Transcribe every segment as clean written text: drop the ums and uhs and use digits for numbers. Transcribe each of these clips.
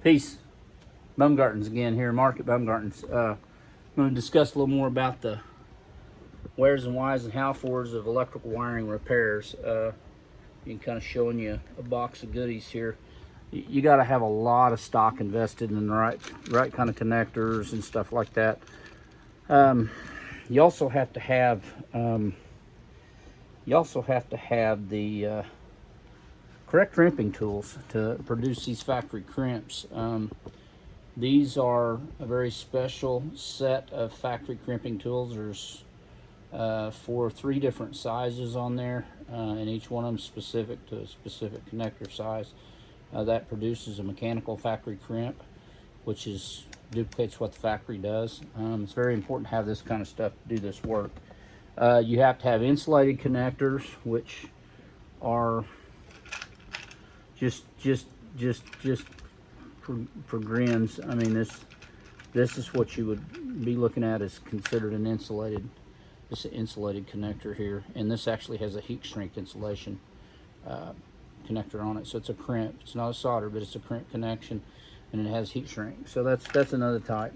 Peace. Baumgartens again here, Mark at Baumgartens. I'm going to discuss a little more about the wheres and whys and how fors of electrical wiring repairs. Kind of showing you a box of goodies here. You got to have a lot of stock invested in the right kind of connectors and stuff like that. You also have to have the correct crimping tools to produce these factory crimps. These are a very special set of factory crimping tools. There's 3 different sizes on there, and each one of them specific to a specific connector size. That produces a mechanical factory crimp, which duplicates what the factory does. It's very important to have this kind of stuff to do this work. You have to have insulated connectors, which are just for grins. I mean, this is what you would be looking at as considered an insulated. This is an insulated connector here, and this actually has a heat shrink insulation connector on it, so it's a crimp. It's not a solder, but it's a crimp connection, and it has heat shrink. So that's another type.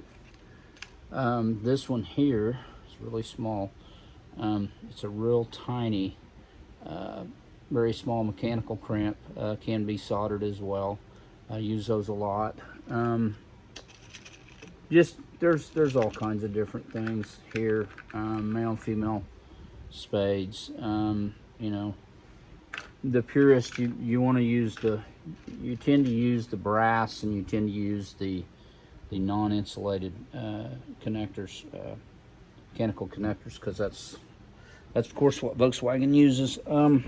This one here is really small. It's a real tiny, very small mechanical crimp. Can be soldered as well. I use those a lot. There's all kinds of different things here. Male and female spades. The purist, you want to use you tend to use the brass, and you tend to use the non-insulated connectors, mechanical connectors, because that's of course what Volkswagen uses. I was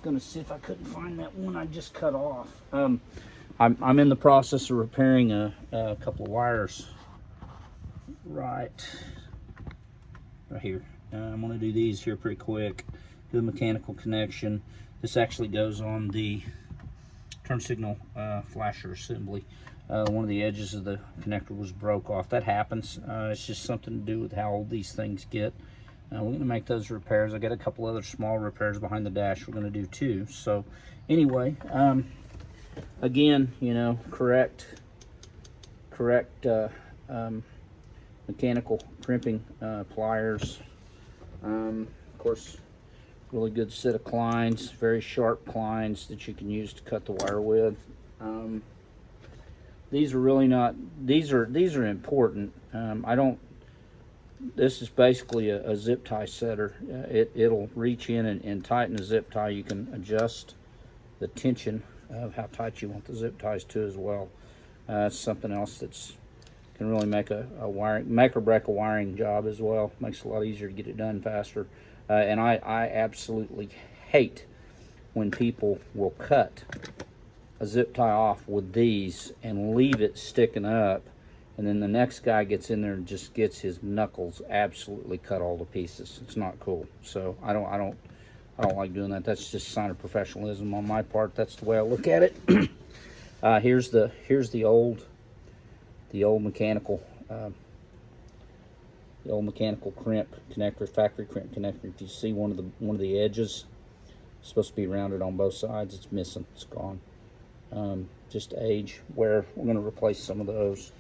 going to see if I couldn't find that one I just cut off. I'm in the process of repairing a couple of wires right here. I'm going to do these here pretty quick. Do a mechanical connection. This actually goes on the turn signal flasher assembly. One of the edges of the connector was broke off. That happens. It's just something to do with how old these things get. We're going to make those repairs. I got a couple other small repairs behind the dash we're going to do too. So anyway, again, correct mechanical crimping pliers. Of course, really good set of clines, very sharp clines that you can use to cut the wire with. These are really not, these are important. This is basically a zip tie setter. It'll reach in and tighten the zip tie. You can adjust the tension of how tight you want the zip ties to as well. It's something else that's can really make make or break a wiring job as well. Makes it a lot easier to get it done faster. And I absolutely hate when people will cut a zip tie off with these and leave it sticking up, and then the next guy gets in there and just gets his knuckles absolutely cut all to pieces. It's not cool. So I don't like doing that. That's just a sign of professionalism on my part. That's the way I look at it. Here's the old mechanical crimp connector, factory crimp connector. If you see one of the edges, it's supposed to be rounded on both sides. It's missing. It's gone. Just age, where we're going to replace some of those.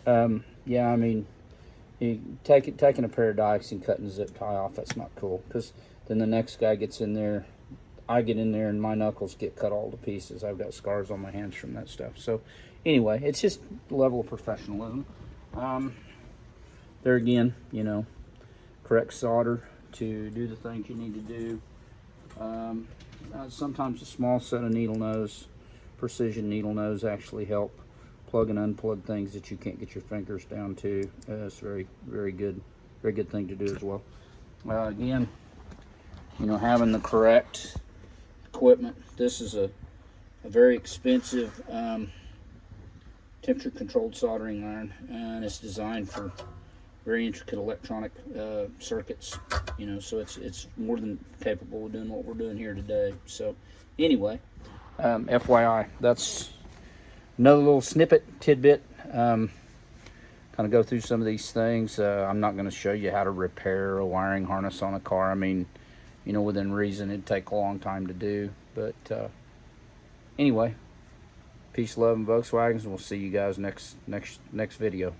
Yeah, I mean, taking a pair of dikes and cutting the zip tie off, that's not cool, because then the next guy gets in there, I get in there, and my knuckles get cut all to pieces. I've got scars on my hands from that stuff. So anyway, it's just the level of professionalism. There again, correct solder to do the things you need to do. Sometimes a small set of needle nose, precision needle nose, actually help plug and unplug things that you can't get your fingers down to. It's very good thing to do as well. Again, having the correct equipment. This is a very expensive temperature controlled soldering iron, and it's designed for very intricate electronic circuits, so it's more than capable of doing what we're doing here today. So anyway, FYI, that's another little tidbit. Kind of go through some of these things. I'm not going to show you how to repair a wiring harness on a car. I mean, within reason, it'd take a long time to do. But anyway, Peace, love, and Volkswagens, and we'll see you guys next video.